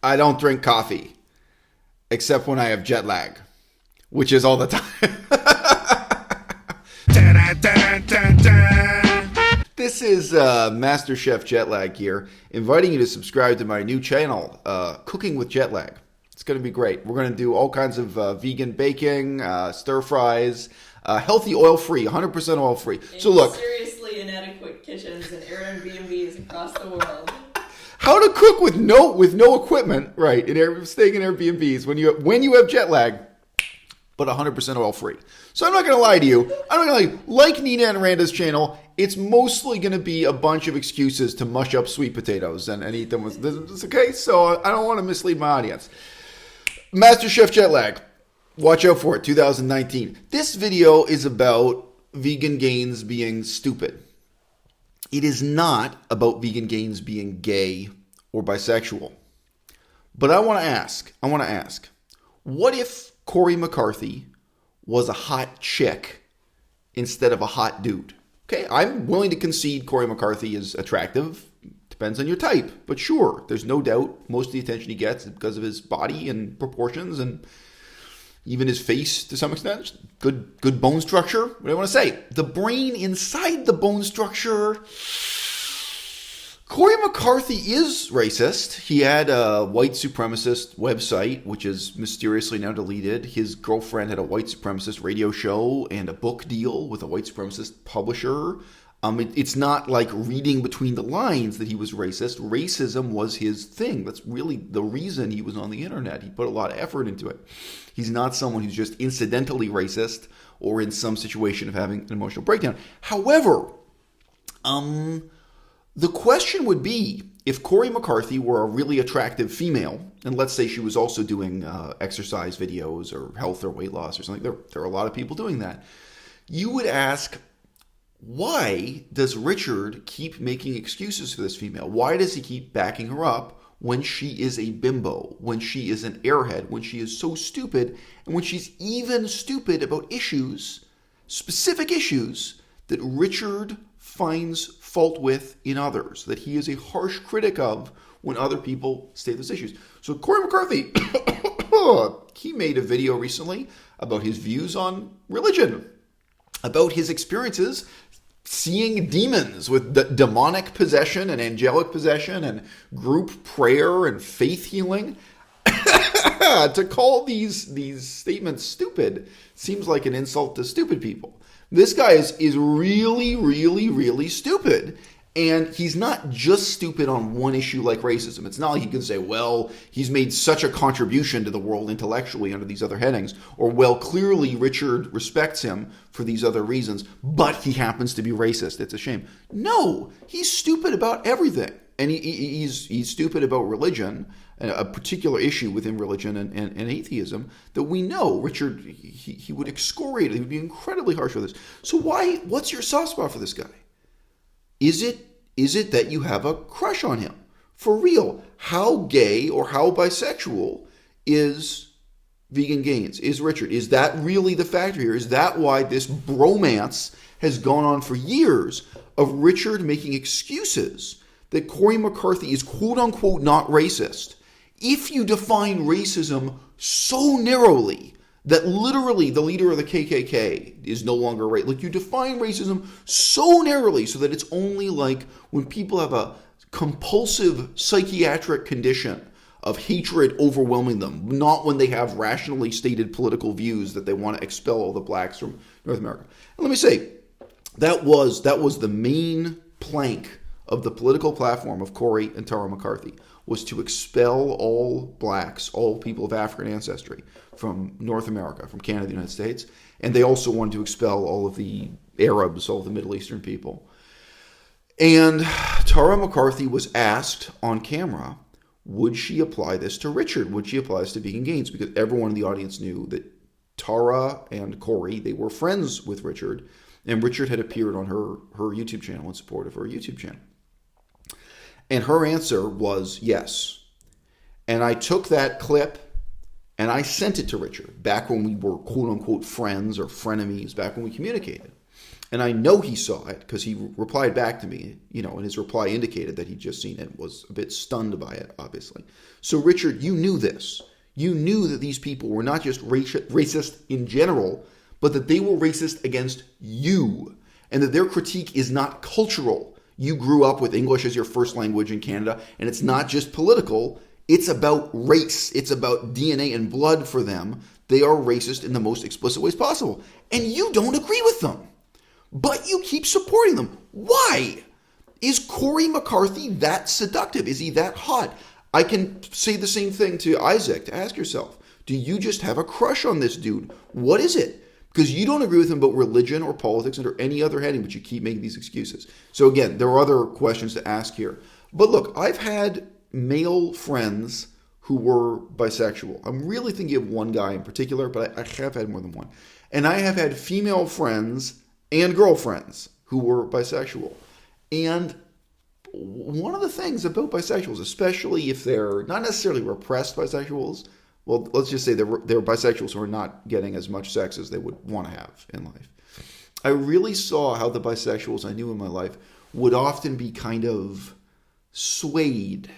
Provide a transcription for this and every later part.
I don't drink coffee, except when I have jet lag, which is all the time. This is Master Chef Jetlag here, inviting you to subscribe to my new channel, Cooking with Jetlag. It's going to be great. We're going to do all kinds of vegan baking, stir fries, healthy, oil-free, 100% oil-free. So look, seriously inadequate kitchens and Airbnbs across the world. How to cook with no equipment, right? Staying in Airbnbs when you have jet lag, but 100% oil free. So I'm not going to lie to you. I'm not going to lie. Like Nina and Randa's channel, it's mostly going to be a bunch of excuses to mush up sweet potatoes and eat them. With, okay, so I don't want to mislead my audience. Master Chef Jet Lag. Watch out for it, 2019. This video is about vegan gains being stupid. It is not about vegan gains being gay or bisexual. But I want to ask, what if Corey McCarthy was a hot chick instead of a hot dude? Okay, I'm willing to concede Corey McCarthy is attractive. Depends on your type. But sure, there's no doubt most of the attention he gets is because of his body and proportions and even his face to some extent. Good bone structure. What do I want to say? The brain inside the bone structure. Corey McCarthy is racist. He had a white supremacist website, which is mysteriously now deleted. His girlfriend had a white supremacist radio show and a book deal with a white supremacist publisher. It's not like reading between the lines that he was racist. Racism was his thing. That's really the reason he was on the internet. He put a lot of effort into it. He's not someone who's just incidentally racist or in some situation of having an emotional breakdown. However, the question would be, if Corey McCarthy were a really attractive female, and let's say she was also doing exercise videos or health or weight loss or something, there are a lot of people doing that, you would ask, why does Richard keep making excuses for this female? Why does he keep backing her up when she is a bimbo, when she is an airhead, when she is so stupid, and when she's even stupid about issues, specific issues, that Richard finds fault with in others, that he is a harsh critic of when other people state those issues? So Corey McCarthy, he made a video recently about his views on religion, about his experiences seeing demons with demonic possession and angelic possession and group prayer and faith healing. To call these statements stupid seems like an insult to stupid people. This guy is really, really, really stupid. And he's not just stupid on one issue like racism. It's not like he can say, well, he's made such a contribution to the world intellectually under these other headings, or, well, clearly Richard respects him for these other reasons, but he happens to be racist. It's a shame. No, he's stupid about everything. And he's stupid about religion, a particular issue within religion and atheism that we know Richard, he would excoriate it. He would be incredibly harsh with this. So what's your soft spot for this guy? Is it that you have a crush on him? For real, how gay or how bisexual is Vegan Gains? Is Richard? Is that really the factor here? Is that why this bromance has gone on for years of Richard making excuses that Corey McCarthy is quote-unquote not racist? If you define racism so narrowly that literally the leader of the KKK is no longer right. Like, you define racism so narrowly so that it's only like when people have a compulsive psychiatric condition of hatred overwhelming them, not when they have rationally stated political views that they want to expel all the blacks from North America. And let me say, that was the main plank of the political platform of Corey and Tara McCarthy, was to expel all blacks, all people of African ancestry from North America, from Canada, the United States. And they also wanted to expel all of the Arabs, all of the Middle Eastern people. And Tara McCarthy was asked on camera, would she apply this to Richard? Would she apply this to Vegan Gains? Because everyone in the audience knew that Tara and Corey, they were friends with Richard, and Richard had appeared on her YouTube channel in support of her YouTube channel. And her answer was yes. And I took that clip and I sent it to Richard back when we were quote unquote friends or frenemies, back when we communicated. And I know he saw it because he replied back to me, and his reply indicated that he'd just seen it and was a bit stunned by it, obviously. So, Richard, you knew this. You knew that these people were not just racist in general, but that they were racist against you, and that their critique is not cultural. You grew up with English as your first language in Canada, and it's not just political. It's about race. It's about DNA and blood for them. They are racist in the most explicit ways possible. And you don't agree with them. But you keep supporting them. Why? Is Corey McCarthy that seductive? Is he that hot? I can say the same thing to Isaac, to ask yourself, do you just have a crush on this dude? What is it? Because you don't agree with him about religion or politics under any other heading, but you keep making these excuses. So again, there are other questions to ask here. But look, I've had male friends who were bisexual. I'm really thinking of one guy in particular, but I have had more than one. And I have had female friends and girlfriends who were bisexual. And one of the things about bisexuals, especially if they're not necessarily repressed bisexuals, well, let's just say they're bisexuals who are not getting as much sex as they would want to have in life. I really saw how the bisexuals I knew in my life would often be kind of swayed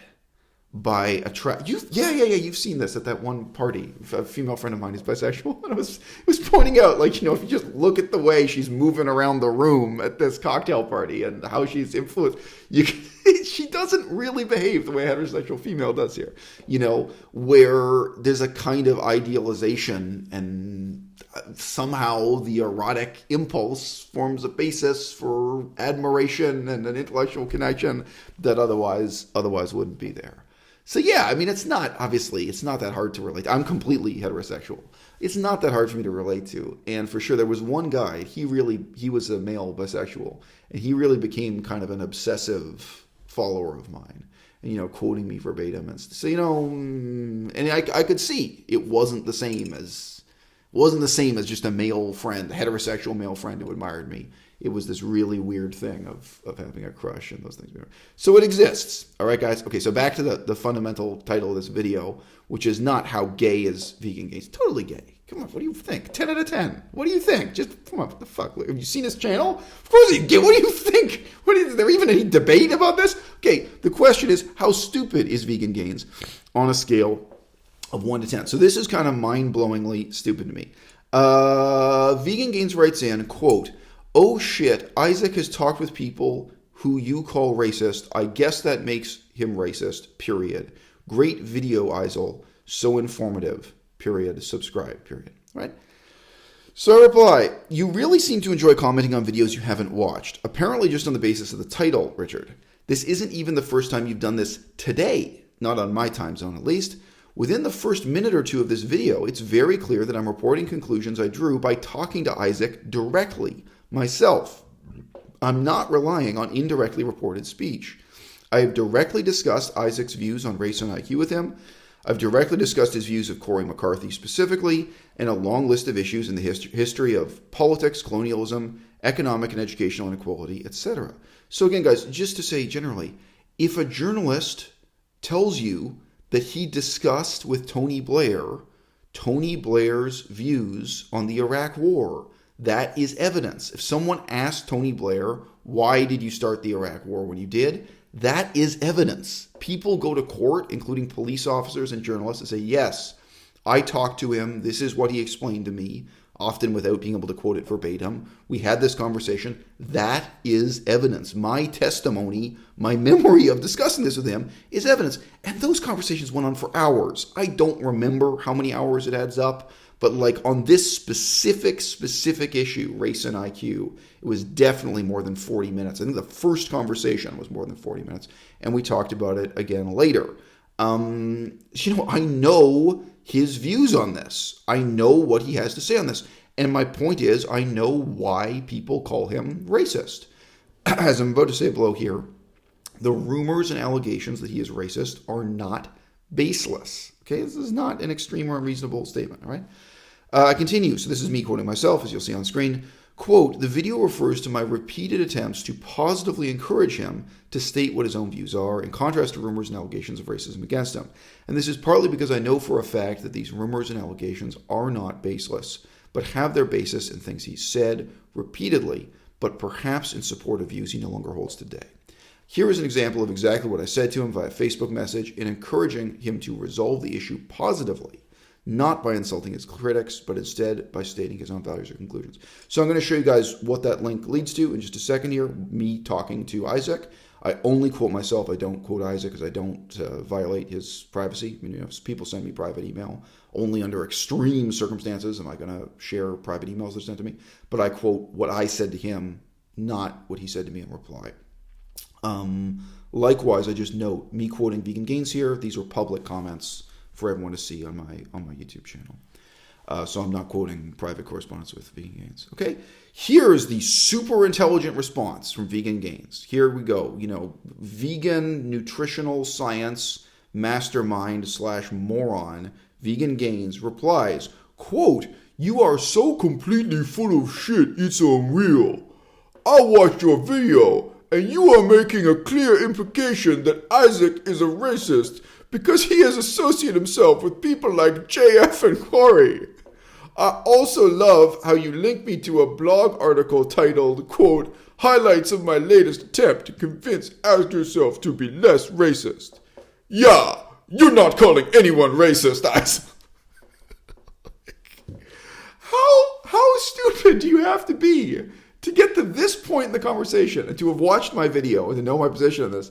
by you've seen this at that one party. A female friend of mine is bisexual, and I was pointing out, if you just look at the way she's moving around the room at this cocktail party and how she's influenced, she doesn't really behave the way a heterosexual female does here. Where there's a kind of idealization, and somehow the erotic impulse forms a basis for admiration and an intellectual connection that otherwise wouldn't be there. So yeah, it's not that hard to relate. I'm completely heterosexual. It's not that hard for me to relate to. And for sure, there was one guy, he was a male bisexual, and he really became kind of an obsessive follower of mine. And, quoting me verbatim. And so, and I could see it wasn't the same as just a male friend, a heterosexual male friend who admired me. It was this really weird thing of having a crush and those things. So it exists. All right, guys. Okay, so back to the fundamental title of this video, which is not how gay is vegan gay. It's totally gay. Come on, what do you think? 10 out of 10. What do you think? Just, come on, what the fuck? Have you seen his channel? Of course he's gay. What do you think? Is there even any debate about this? Okay, the question is, how stupid is vegan gains on a scale of 1 to 10? So this is kind of mind-blowingly stupid to me. Vegan Gains writes in, quote, "Oh shit, Isaac has talked with people who you call racist. I guess that makes him racist, period. Great video, Isel. So informative, period. Subscribe, period." Right? So I reply, "You really seem to enjoy commenting on videos you haven't watched. Apparently just on the basis of the title, Richard. This isn't even the first time you've done this today. Not on my time zone, at least. Within the first minute or two of this video, it's very clear that I'm reporting conclusions I drew by talking to Isaac directly. Myself. I'm not relying on indirectly reported speech. I have directly discussed Isaac's views on race and IQ with him. I've directly discussed his views of Corey McCarthy specifically, and a long list of issues in the history of politics, colonialism, economic and educational inequality, etc." So again, guys, just to say generally, if a journalist tells you that he discussed with Tony Blair's views on the Iraq War, that is evidence. If someone asked Tony Blair, why did you start the Iraq War when you did? That is evidence. People go to court, including police officers and journalists, and say, yes, I talked to him. This is what he explained to me, often without being able to quote it verbatim. We had this conversation. That is evidence. My testimony, my memory of discussing this with him is evidence. And those conversations went on for hours. I don't remember how many hours it adds up. But on this specific issue, race and IQ, it was definitely more than 40 minutes. I think the first conversation was more than 40 minutes. And we talked about it again later. I know his views on this. I know what he has to say on this. And my point is, I know why people call him racist. As I'm about to say below here, the rumors and allegations that he is racist are not baseless. Okay, this is not an extreme or unreasonable statement, all right? I continue. So this is me quoting myself, as you'll see on screen. Quote, "The video refers to my repeated attempts to positively encourage him to state what his own views are, in contrast to rumors and allegations of racism against him. And this is partly because I know for a fact that these rumors and allegations are not baseless, but have their basis in things he said repeatedly, but perhaps in support of views he no longer holds today. Here is an example of exactly what I said to him via Facebook message in encouraging him to resolve the issue positively, not by insulting his critics, but instead by stating his own values or conclusions. So I'm going to show you guys what that link leads to in just a second here, me talking to Isaac. I only quote myself. I don't quote Isaac because I don't violate his privacy. I mean, people send me private email. Only under extreme circumstances am I going to share private emails they're sent to me. But I quote what I said to him, not what he said to me in reply. Likewise, I just note me quoting Vegan Gains here. These were public comments for everyone to see on my YouTube channel. So I'm not quoting private correspondence with Vegan Gains. Okay, here is the super intelligent response from Vegan Gains. Here we go. Vegan nutritional science mastermind / moron Vegan Gains replies, quote, "You are so completely full of shit, it's unreal. I watched your video, and you are making a clear implication that Isaac is a racist because he has associated himself with people like JF and Corey. I also love how you link me to a blog article titled, quote, highlights of my latest attempt to convince Ask Yourself to be less racist. Yeah, you're not calling anyone racist, Isaac." How stupid do you have to be to get to this point in the conversation and to have watched my video and to know my position on this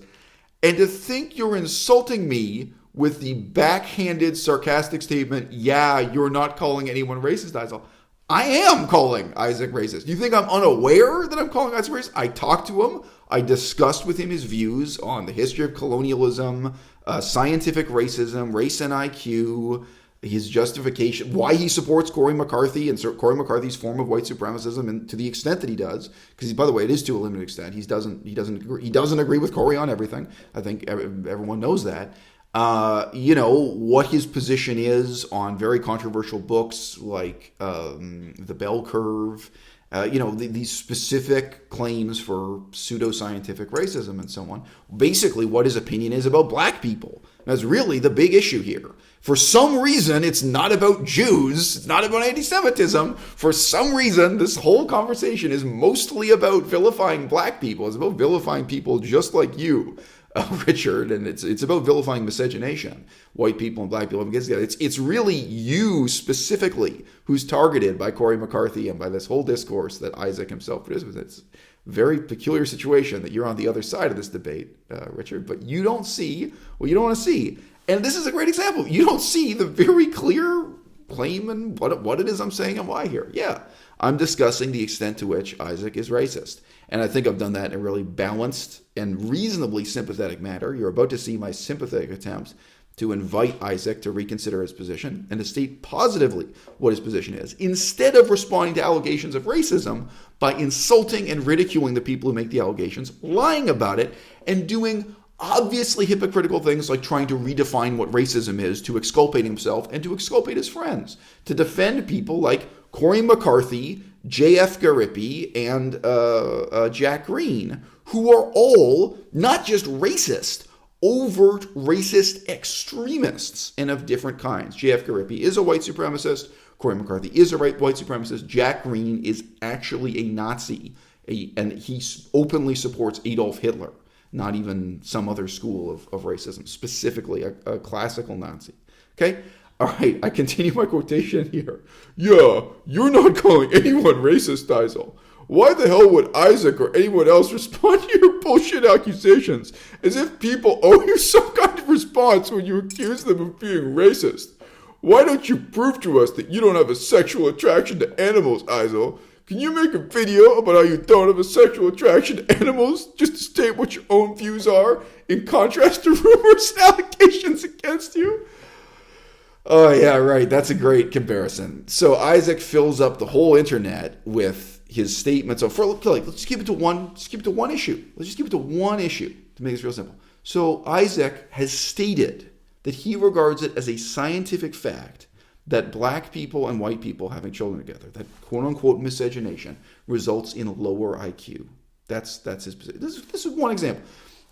and to think you're insulting me with the backhanded, sarcastic statement, yeah, you're not calling anyone racist, Isaac. I am calling Isaac racist. You think I'm unaware that I'm calling Isaac racist? I talked to him. I discussed with him his views on the history of colonialism, scientific racism, race and IQ, his justification, why he supports Corey McCarthy and Corey McCarthy's form of white supremacism, and to the extent that he does, because by the way, it is to a limited extent. He doesn't agree with Corey on everything. I think everyone knows that. What his position is on very controversial books like The Bell Curve, these specific claims for pseudoscientific racism and so on. Basically, what his opinion is about black people. That's really the big issue here. For some reason, it's not about Jews. It's not about anti-Semitism. For some reason, this whole conversation is mostly about vilifying black people. It's about vilifying people just like you, Richard, and it's about vilifying miscegenation, white people and black people. It's really you specifically who's targeted by Corey McCarthy and by this whole discourse that Isaac himself participates in. It's a very peculiar situation that you're on the other side of this debate, Richard, but you don't see what you don't want to see. And this is a great example. You don't see the very clear claim and what it is I'm saying and why here. Yeah, I'm discussing the extent to which Isaac is racist. And I think I've done that in a really balanced and reasonably sympathetic manner. You're about to see my sympathetic attempt to invite Isaac to reconsider his position and to state positively what his position is, instead of responding to allegations of racism by insulting and ridiculing the people who make the allegations, lying about it, and doing obviously hypocritical things like trying to redefine what racism is to exculpate himself and to exculpate his friends, to defend people like Corey McCarthy, J.F. Garippi, and Jack Green, who are all not just racist, overt racist extremists and of different kinds. J.F. Garippi is a white supremacist. Corey McCarthy is a white supremacist. Jack Green is actually a Nazi, and he openly supports Adolf Hitler, not even some other school of racism, specifically a classical Nazi. Okay? All right, I continue my quotation here. Yeah, you're not calling anyone racist, Isaac. Why the hell would Isaac or anyone else respond to your bullshit accusations as if people owe you some kind of response when you accuse them of being racist? Why don't you prove to us that you don't have a sexual attraction to animals, Isaac? Can you make a video about how you don't have a sexual attraction to animals just to state what your own views are in contrast to rumors and allegations against you? Oh, yeah, right. That's a great comparison. So Isaac fills up the whole internet with his statements. So let's just keep it to one issue. Let's just keep it to one issue to make this real simple. So Isaac has stated that he regards it as a scientific fact that black people and white people having children together, that quote-unquote miscegenation, results in lower IQ. That's his position. This is one example.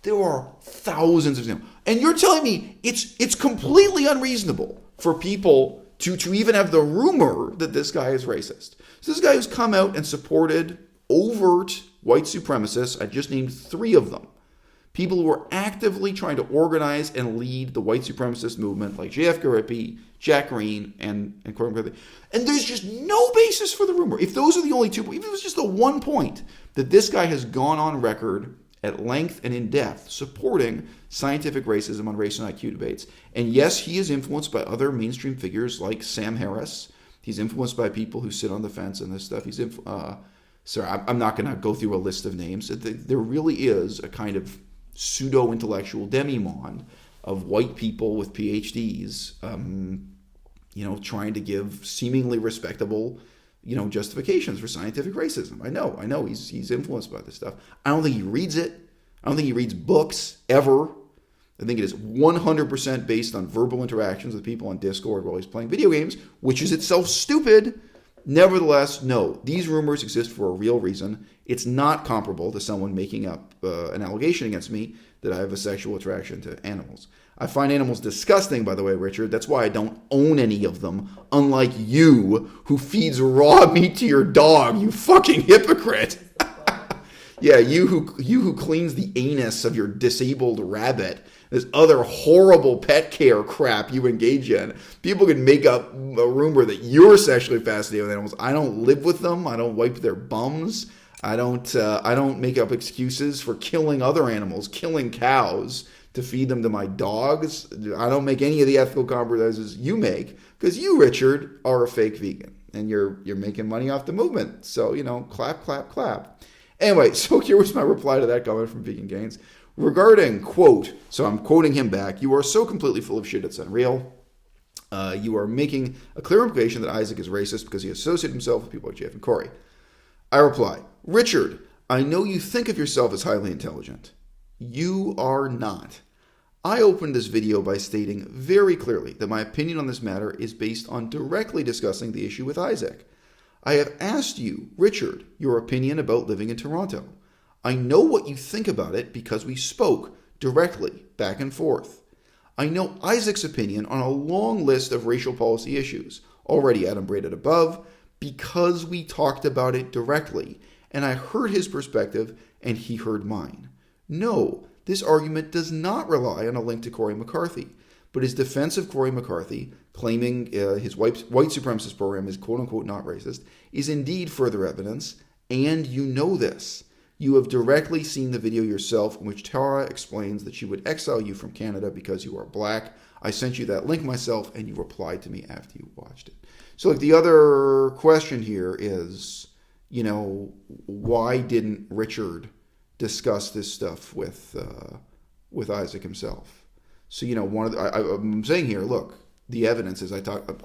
There are thousands of examples. And you're telling me it's completely unreasonable for people to even have the rumor that this guy is racist. So this guy who's come out and supported overt white supremacists. I just named 3 of them. People who are actively trying to organize and lead the white supremacist movement, like J.F. Garippi, Jack Green, and Corey McCarthy. And there's just no basis for the rumor. If those are the only 2, even if it was just the 1 point that this guy has gone on record at length and in depth supporting scientific racism on race and IQ debates. And yes, he is influenced by other mainstream figures like Sam Harris. He's influenced by people who sit on the fence and this stuff. I'm not going to go through a list of names. There really is a kind of pseudo-intellectual demimonde of white people with PhDs, trying to give seemingly respectable, justifications for scientific racism. I know he's influenced by this stuff. I don't think he reads it. I don't think he reads books ever. I think it is 100% based on verbal interactions with people on Discord while he's playing video games, which is itself stupid. Nevertheless, no, these rumors exist for a real reason. It's not comparable to someone making up an allegation against me that I have a sexual attraction to animals. I find animals disgusting, by the way, Richard. That's why I don't own any of them, unlike you, who feeds raw meat to your dog, you fucking hypocrite. Yeah, you who cleans the anus of your disabled rabbit. This other horrible pet care crap you engage in. People can make up a rumor that you're sexually fascinated with animals. I don't live with them. I don't wipe their bums. I don't make up excuses for killing other animals, killing cows to feed them to my dogs. I don't make any of the ethical compromises you make because you, Richard, are a fake vegan and you're making money off the movement. So, clap, clap, clap. Anyway, so here was my reply to that comment from Vegan Gains. Regarding, quote, so I'm quoting him back, "You are so completely full of shit, it's unreal. You are making a clear implication that Isaac is racist because he associated himself with people like Jeff and Corey." I reply, "Richard, I know you think of yourself as highly intelligent. You are not. I opened this video by stating very clearly that my opinion on this matter is based on directly discussing the issue with Isaac. I have asked you, Richard, your opinion about living in Toronto. I know what you think about it because we spoke directly, back and forth. I know Isaac's opinion on a long list of racial policy issues, already adumbrated above, because we talked about it directly, and I heard his perspective and he heard mine. No, this argument does not rely on a link to Corey McCarthy, but his defense of Corey McCarthy, claiming his white supremacist program is quote-unquote not racist, is indeed further evidence, and you know this. You have directly seen the video yourself in which Tara explains that she would exile you from Canada because you are black. I sent you that link myself, and you replied to me after you watched it." So the other question here is, why didn't Richard discuss this stuff with Isaac himself? So, I'm saying here, look, the evidence is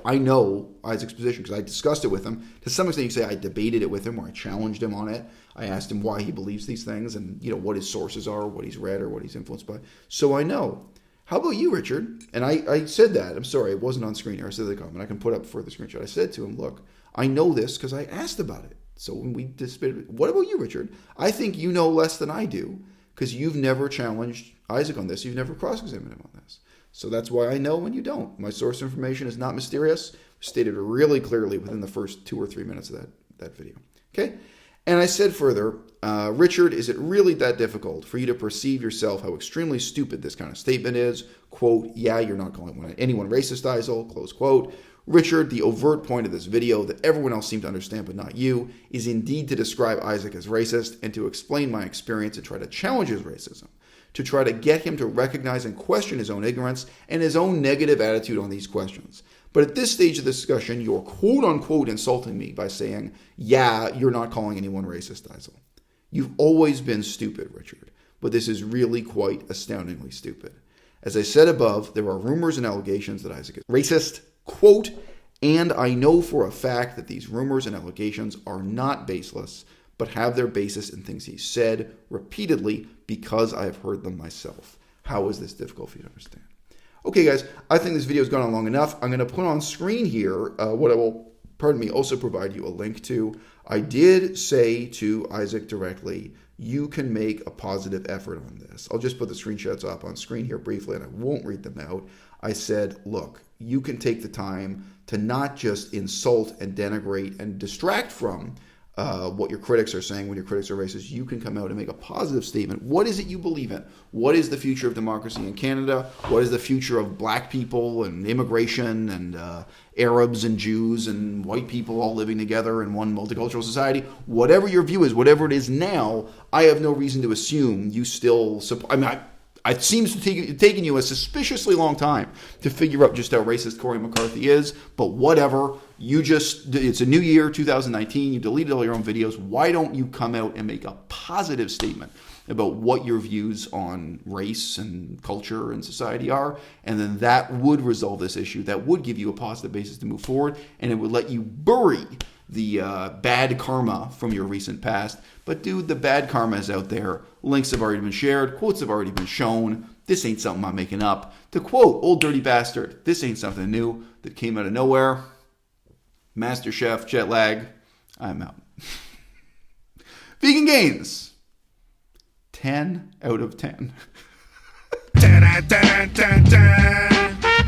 I know Isaac's position because I discussed it with him. To some extent, you say I debated it with him or I challenged him on it. I asked him why he believes these things and, what his sources are, what he's read or what he's influenced by. So I know. How about you, Richard? And I said that. I'm sorry, it wasn't on screen here. I said the comment. I can put up further screenshot. I said to him, look, I know this because I asked about it. So when we debated, what about you, Richard? I think you know less than I do because you've never challenged Isaac on this. You've never cross-examined him on this. So that's why I know when you don't. My source information is not mysterious. Stated really clearly within the first 2 or 3 minutes of that video. Okay? And I said further, Richard, is it really that difficult for you to perceive yourself how extremely stupid this kind of statement is? Quote, yeah, you're not calling anyone racist, Isel, close quote. Richard, the overt point of this video that everyone else seemed to understand but not you is indeed to describe Isaac as racist and to explain my experience and try to challenge his racism, to try to get him to recognize and question his own ignorance and his own negative attitude on these questions. But at this stage of the discussion, you're quote-unquote insulting me by saying, yeah, you're not calling anyone racist, Isel. You've always been stupid, Richard, but this is really quite astoundingly stupid. As I said above, there are rumors and allegations that Isaac is racist, quote, and I know for a fact that these rumors and allegations are not baseless, but have their basis in things he said repeatedly because I have heard them myself. How is this difficult for you to understand? Okay, guys, I think this video has gone on long enough. I'm going to put on screen here what I will, also provide you a link to. I did say to Isaac directly, you can make a positive effort on this. I'll just put the screenshots up on screen here briefly, and I won't read them out. I said, look, you can take the time to not just insult and denigrate and distract from what your critics are saying when your critics are racist. You can come out and make a positive statement. What is it you believe in? What is the future of democracy in Canada? What is the future of black people and immigration and Arabs and Jews and white people all living together in one multicultural society? Whatever your view is, whatever it is now, I have no reason to assume you still support. I mean, it seems to have taken you a suspiciously long time to figure out just how racist Corey McCarthy is, but whatever. It's a new year, 2019. You deleted all your own videos. Why don't you come out and make a positive statement about what your views on race and culture and society are? And then that would resolve this issue. That would give you a positive basis to move forward, and it would let you bury the bad karma from your recent past. But dude, the bad karma is out there. Links have already been shared. Quotes have already been shown. This ain't something I'm making up. To quote Old Dirty Bastard, this ain't something new that came out of nowhere. Master Chef, jet lag, I'm out. Vegan Gains, 10 out of 10.